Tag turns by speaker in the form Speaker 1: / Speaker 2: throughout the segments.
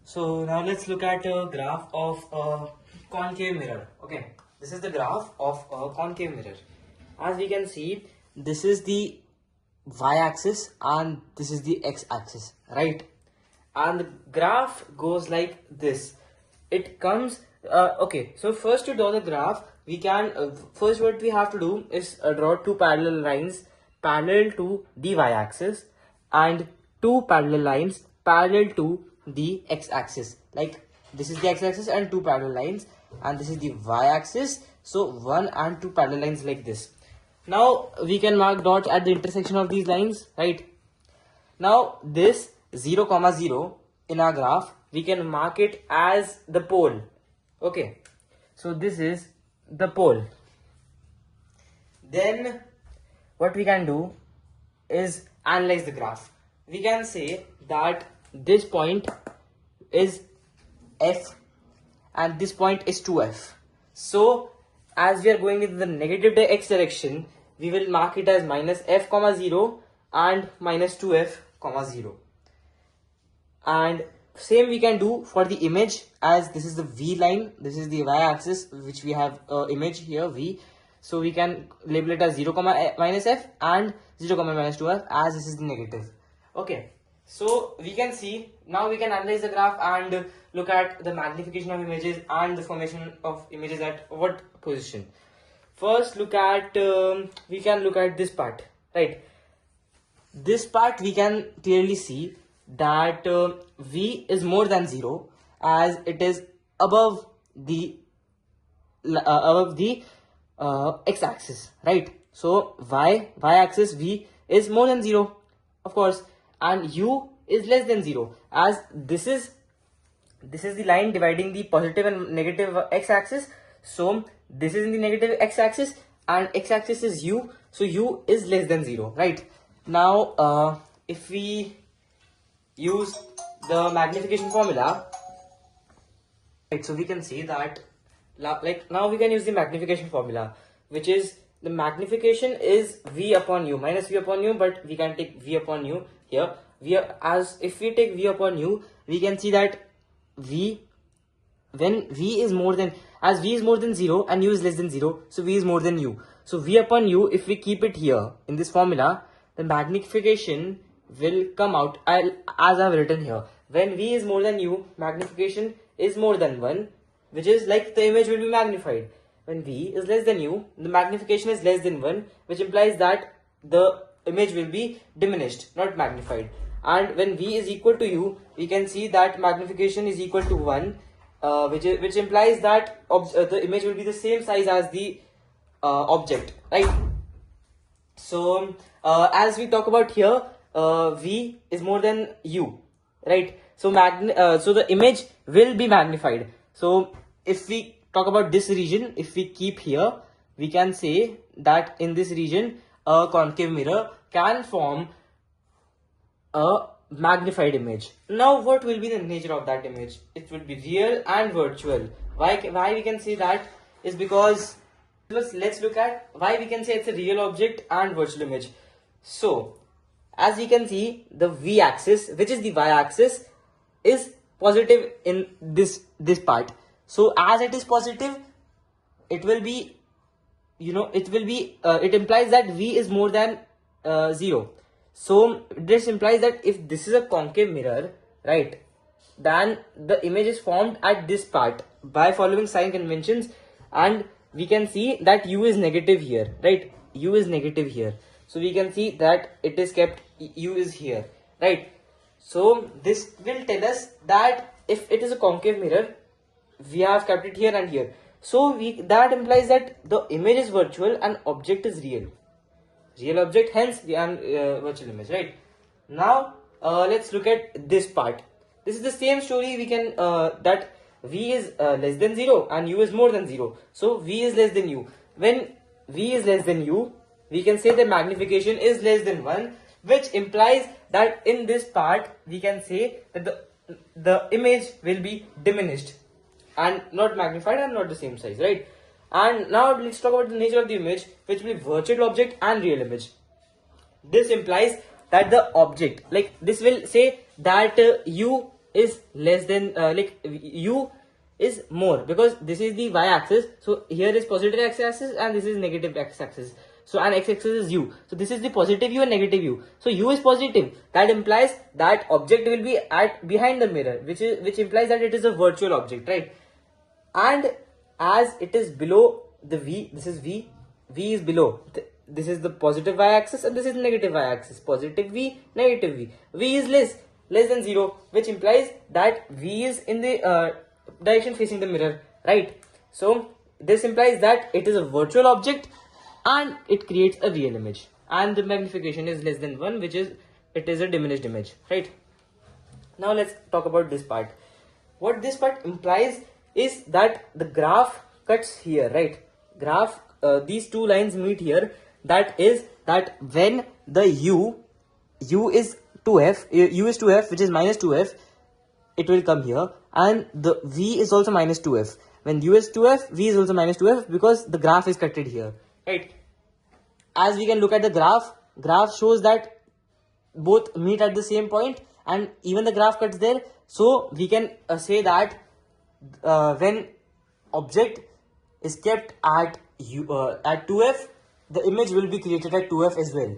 Speaker 1: So now let's look at a graph of a concave mirror. Okay, this is the graph of a concave mirror. As we can see, this is the y-axis and this is the x-axis, right? And the graph goes like this. It comes. Okay, so first to draw the graph, we can first what we have to do is draw two parallel lines parallel to the y-axis and two parallel lines parallel to the x-axis. Like this is the x-axis and two parallel lines, and this is the y-axis. So one and two parallel lines like this. Now we can mark dots at the intersection of these lines, right? Now this 0, 0 in our graph, we can mark it as the pole. Okay, so this is the pole. Then what we can do is analyze the graph. We can say that this point is f and this point is 2f. So as we are going in the negative x direction, we will mark it as minus f comma 0 and minus 2f comma 0. And same we can do for the image, as this is the v line, this is the y-axis which we have image here v. So we can label it as 0 comma minus f and 0 comma minus 2f, as this is the negative. Okay, so we can see now we can analyze the graph and look at the magnification of images and the formation of images at what position. First look at we can look at this part, right? This part we can clearly see that v is more than 0, as it is above the x-axis, right? So y-axis v is more than 0, of course, and u is less than 0, as this is the line dividing the positive and negative x-axis. So this is in the negative x-axis and x-axis is u, so u is less than 0, right? Now if we use the magnification formula, right, so we can see that like now we can use the magnification formula, which is the magnification is v upon u minus v upon u, but we can take v upon u here. As if we take v upon u, we can see that v, when v is more than, as v is more than 0 and u is less than 0, so v is more than u. So v upon u, if we keep it here in this formula, the magnification will come out as I've written here. When v is more than u, magnification is more than 1, which is like the image will be magnified. When v is less than u, the magnification is less than 1, which implies that the image will be diminished, not magnified. And when v is equal to u, we can see that magnification is equal to 1, which implies that the image will be the same size as the object, right? So as we talk about here, v is more than u, right? So so the image will be magnified. So if we talk about this region, if we keep here, we can say that in this region a concave mirror can form a magnified image. Now what will be the nature of that image? It will be real and virtual. Why we can say that is because let's look at why we can say it's a real object and virtual image. So as we can see, the v-axis, which is the y-axis, is positive in this part. So as it is positive, it will be, it implies that v is more than 0. So this implies that if this is a concave mirror, right, then the image is formed at this part by following sign conventions, and we can see that u is negative here, right? U is negative here. So we can see that it is kept, u is here, right? So this will tell us that if it is a concave mirror, we have kept it here and here. So that implies that the image is virtual and object is real. Real object, hence virtual image, right? Now let's look at this part. This is the same story. We can that v is less than 0 and u is more than 0. So v is less than u. When v is less than u, we can say the magnification is less than 1, which implies that in this part we can say that the image will be diminished and not magnified and not the same size, right? And now let's talk about the nature of the image, which will be virtual object and real image. This implies that the object, like this will say that u is less than like u is more, because this is the y-axis. So here is positive x-axis and this is negative x-axis. So and x-axis is u. So this is the positive u and negative u. So u is positive. That implies that object will be at behind the mirror, which implies that it is a virtual object, right? And as it is below the v, this is v is below. This is the positive y-axis and this is negative y-axis. Positive v, negative v. V is less than 0, which implies that v is in the direction facing the mirror, right? So this implies that it is a virtual object and it creates a real image, and the magnification is less than 1, which is it is a diminished image, right? Now let's talk about this part. What this part implies is that the graph cuts here, right? Graph, these two lines meet here. That is that when the u is 2f, u is 2f, which is minus 2f, it will come here, and the v is also minus 2f. When u is 2f, v is also minus 2f, because the graph is cutted here, right? As we can look at the graph shows that both meet at the same point, and even the graph cuts there. So we can say that when object is kept at 2f, the image will be created at 2f as well.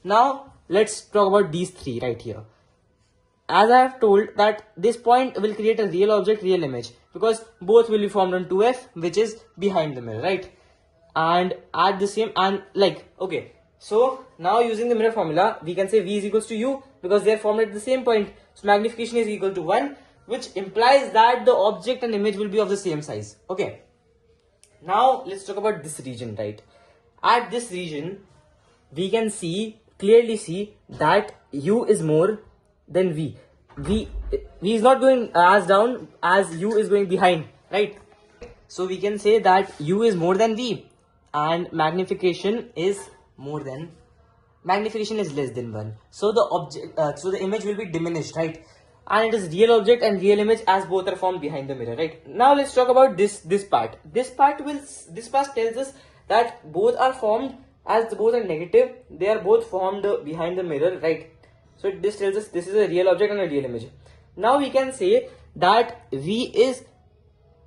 Speaker 1: Now let's talk about these three right here. As I have told that this point will create a real object, real image, because both will be formed on 2f, which is behind the mirror, right? And at the same, and like, okay, so now using the mirror formula, we can say v is equals to u, because they are formed at the same point. So magnification is equal to 1, which implies that the object and image will be of the same size. Okay, now let's talk about this region, right? At this region, we can clearly see that u is more than v. V is not going as down as u is going behind, right? So we can say that u is more than v, and magnification is less than 1. So the object, so the image will be diminished, right? And it is real object and real image, as both are formed behind the mirror, right? Now let's talk about this part. This part tells us that both are formed, as both are negative, they are both formed behind the mirror, right? So this tells us this is a real object and a real image. Now we can say that v is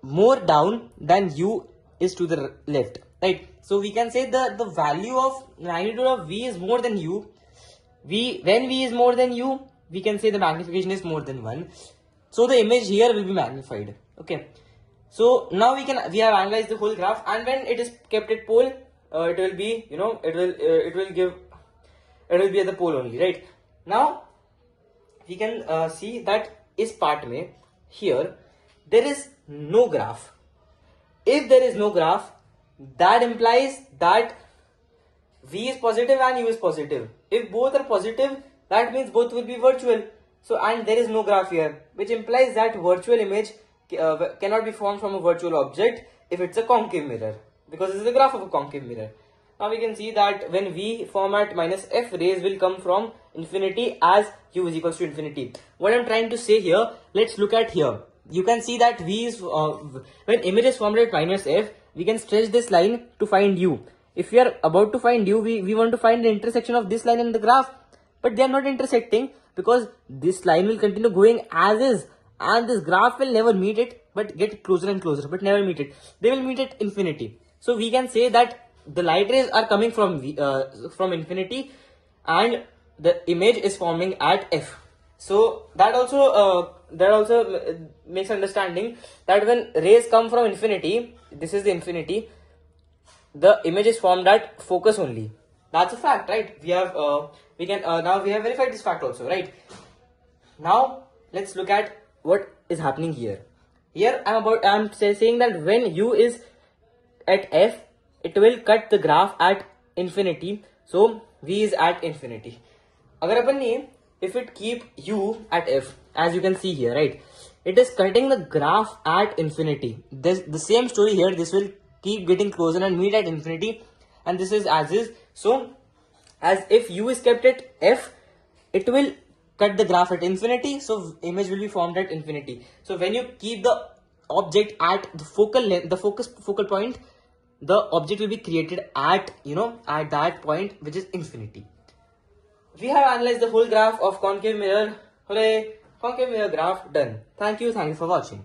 Speaker 1: more down than u is to the left, right? So we can say the value of magnitude of v is more than u. When v is more than u, we can say the magnification is more than 1. So the image here will be magnified. Okay. So now we have analyzed the whole graph, and when it is kept at pole, it will be, it will be at the pole only, right? Now we can see that is part mein here there is no graph. If there is no graph, that implies that v is positive and u is positive. If both are positive, that means both will be virtual. So, and there is no graph here, which implies that virtual image cannot be formed from a virtual object if it's a concave mirror, because this is the graph of a concave mirror. Now we can see that when v form at minus f, rays will come from infinity as u is equals to infinity. What I'm trying to say here, let's look at here. You can see that v is when image is formed at minus f, we can stretch this line to find u. If we are about to find u, we want to find the intersection of this line and the graph, but they are not intersecting, because this line will continue going as is, and this graph will never meet it, but get closer and closer, but never meet it. They will meet at infinity. So we can say that the light rays are coming from infinity, and the image is forming at f. So that also makes understanding that when rays come from infinity, this is the infinity, the image is formed at focus only. That's a fact, right? Now we have verified this fact also, right? Now let's look at what is happening here. Here I'm saying that when u is at f, it will cut the graph at infinity. So v is at infinity. If it keep u at f, as you can see here, right, it is cutting the graph at infinity. The same story here. This will keep getting closer and meet at infinity, and this is as is. So as if u is kept at f, it will cut the graph at infinity, so image will be formed at infinity. So when you keep the object at the focal point, the object will be created at at that point, which is infinity. We have analyzed the whole graph of concave mirror. Hooray! concave mirror graph done. Thank you for watching.